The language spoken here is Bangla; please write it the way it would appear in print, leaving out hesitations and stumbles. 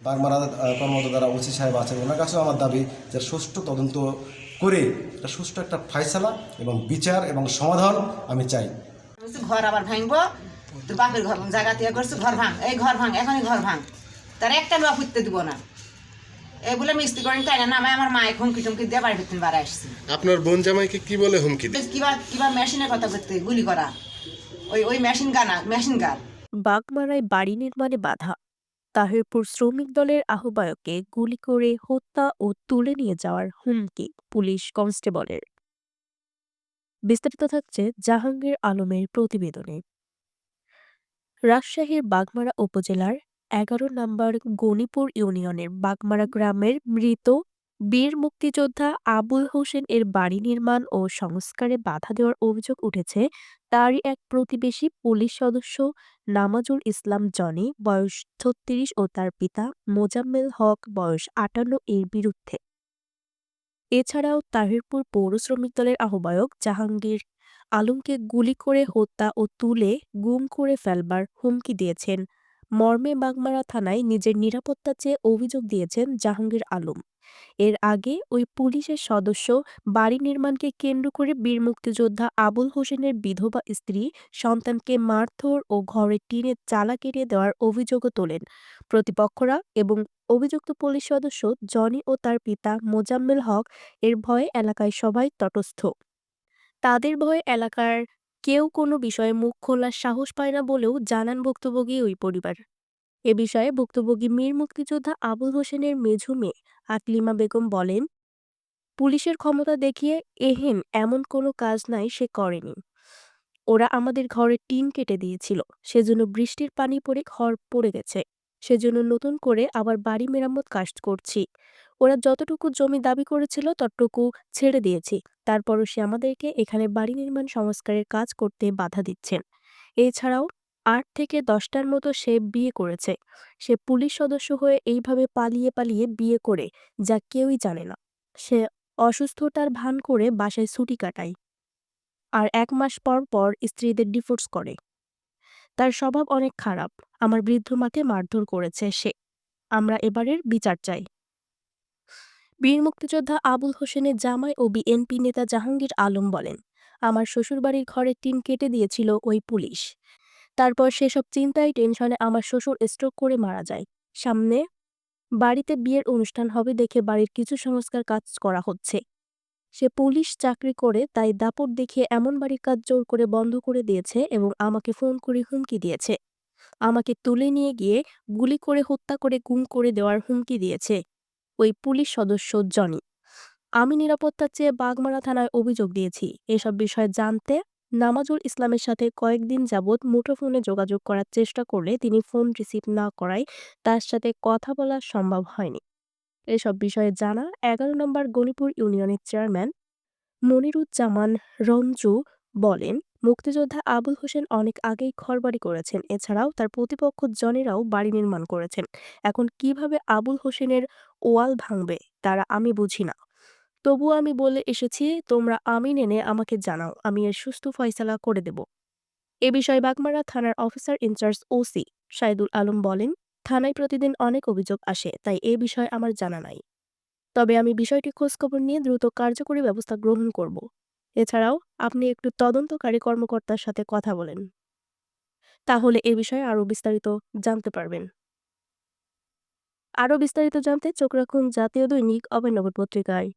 বাগমারা কর্মরত যারা ওসি সাহেব আছেন ওনার কাছেও আমার দাবি যে সুষ্ঠু তদন্ত করে একটা সুষ্ঠু একটা ফায়সালা এবং বিচার এবং সমাধান আমি চাই। ঘর আবার ভাঙবো, তোর বাপের ঘর জায়গা দিয়ে করছে, ঘর ভাঙ, এই ঘর ভাঙ, এখনই ঘর ভাঙ, তার একটা লোক ফুটতে দিব না। এই বলে মিস্ত্রি করেন তাই না, আমি আমার মায়ের হুমকি টুমকি দিয়ে বাড়ি ভিতরে বাড়ি আসছি। আপনার বোন জামাইকে কি বলে হুমকি দেয়? কিবা কিবা মেশিনের কথা করতে গুলি করা, ওই ওই মেশিন গান, মেশিন গান। বাগমারায় বাড়ি নির্মাণে বাধা, তাহিরপুর শ্রমিক দলের আহ্বায়ককে গুলি করে হত্যা ও তুলে নিয়ে যাওয়ার হুমকি পুলিশ কনস্টেবলের। বিস্তারিত থাকছে জাহাঙ্গীর আলমের প্রতিবেদনে। রাজশাহীর বাগমারা উপজেলার ১১ নম্বর গণিপুর ইউনিয়নের বাগমারা গ্রামের মৃত বীর মুক্তিযোদ্ধা আবুল হোসেন এর বাড়ি নির্মাণ ও সংস্কারে বাধা দেওয়ার অভিযোগ উঠেছে তারই এক প্রতিবেশী পুলিশ সদস্য নামাজুল ইসলাম জনি বয়স ৩৬ ও তার পিতা মোজাম্মেল হক বয়স ৫৮ এর বিরুদ্ধে। এছাড়াও তাহিরপুর পৌর শ্রমিক দলের আহ্বায়ক জাহাঙ্গীর আলমকে গুলি করে হত্যা ও তুলে গুম করে ফেলবার হুমকি দিয়েছেন মর্মে বাগমারা থানায় নিজের নিরাপত্তা চেয়ে অভিযোগ দিয়েছেন জাহাঙ্গীর আলম। এর আগে ওই পুলিশের সদস্য বাড়ি নির্মাণকে কেন্দ্র করে বীর মুক্তিযোদ্ধা আবুল হোসেনের বিধবা স্ত্রী সন্তানকে মারধর ও ঘরের টিনের চালা কেটে দেওয়ার অভিযোগও তোলেন প্রতিপক্ষরা এবং অভিযুক্ত পুলিশ সদস্য জনি ও তার পিতা মোজাম্মেল হক এর ভয়ে এলাকায় সবাই তটস্থ। তাদের ভয়ে এলাকার কেউ কোনো বিষয়ে মুখ খোলার সাহস পায় না বলেও জানান ভুক্তভোগী ওই পরিবার। এ বিষয়ে ভুক্তভোগী মীর মুক্তিযোদ্ধা আবুল হোসেনের মেঝো মেয়ে আকলিমা বেগম বলেন, পুলিশের ক্ষমতা দেখিয়ে এহেন এমন কোনো কাজ নাই সে করেনি। ওরা আমাদের ঘরের টিন কেটে দিয়েছিল, সেজন্য বৃষ্টির পানি পড়ে ঘর পড়ে গেছে, সেজন্য নতুন করে আবার বাড়ি মেরামত কাজ করছি। ওরা যতটুকু জমি দাবি করেছিল ততটুকু ছেড়ে দিয়েছি, তারপরও সে আমাদেরকে এখানে বাড়ি নির্মাণ সংস্কারের কাজ করতে বাধা দিচ্ছেন। এছাড়াও ৮ থেকে ১০টার মতো সে বিয়ে করেছে। সে পুলিশ সদস্য হয়ে এইভাবে পালিয়ে পালিয়ে বিয়ে করে, যা কেউই জানে না। সে অসুস্থতার ভান করে বাসায় ছুটি কাটায়, আর ১ মাস পর পর স্ত্রীদের ডিভোর্স করে। তার স্বভাব অনেক খারাপ। আমার বৃদ্ধ মাকে মারধর করেছে সে। আমরা এবারের বিচার চাই। বীর মুক্তিযোদ্ধা আবুল হোসেনের জামাই ও বিএনপি নেতা জাহাঙ্গীর আলম বলেন, আমার শ্বশুরবাড়ির ঘরের টিন কেটে দিয়েছিল ওই পুলিশ। তারপর সেসব চিন্তায় টেনশনে আমার শ্বশুর স্ট্রোক করে মারা যায়। সামনে বাড়িতে বিয়ের অনুষ্ঠান হবে দেখে বাড়ির কিছু সংস্কার কাজ করা হচ্ছে। সে পুলিশ চাকরি করে তাই দাপট দেখিয়ে এমন বাড়ির কাজ জোর করে বন্ধ করে দিয়েছে এবং আমাকে ফোন করে হুমকি দিয়েছে। আমাকে তুলে নিয়ে গিয়ে গুলি করে হত্যা করে গুম করে দেওয়ার হুমকি দিয়েছে ওই পুলিশ সদস্য জনি। আমি নিরাপত্তা চেয়ে বাগমারা থানায় অভিযোগ দিয়েছি। এসব বিষয়ে জানতে নামাজুল ইসলামের সাথে কয়েকদিন যাবৎ মুঠোফোনে যোগাযোগ করার চেষ্টা করলে তিনি ফোন রিসিভ না করায় তার সাথে কথা বলা সম্ভব হয়নি। এসব বিষয়ে জানা ১১ নম্বর গণিপুর ইউনিয়নের চেয়ারম্যান মনিরুজ্জামান রঞ্জু বলেন, মুক্তিযোদ্ধা আবুল হোসেন অনেক আগেই ঘরবাড়ি করেছেন। এছাড়াও তার প্রতিপক্ষ জনেরাও বাড়ি নির্মাণ করেছেন। এখন কিভাবে আবুল হোসেনের ওয়াল ভাঙবে তারা আমি বুঝি না। তবুও আমি বলে এসেছি, তোমরা আমিন এনে আমাকে জানাও, আমি এর সুষ্ঠু ফয়সালা করে দেব। এ বিষয়ে বাগমারা থানার officer in charge OC Saidul Alam বলেন, থানায় প্রতিদিন অনেক অভিযোগ আসে, তাই এ বিষয়ে আমার জানা নাই। তবে আমি বিষয়টি খোঁজখবর নিয়ে দ্রুত কার্যকরী ব্যবস্থা গ্রহণ করব। এছাড়াও আপনি একটু তদন্তকারী কর্মকর্তার সাথে কথা বলেন, তাহলে এ বিষয়ে আরও বিস্তারিত জানতে পারবেন। আরও বিস্তারিত জানতে চোখ রাখুন জাতীয় দৈনিক অভয়নগর পত্রিকায়।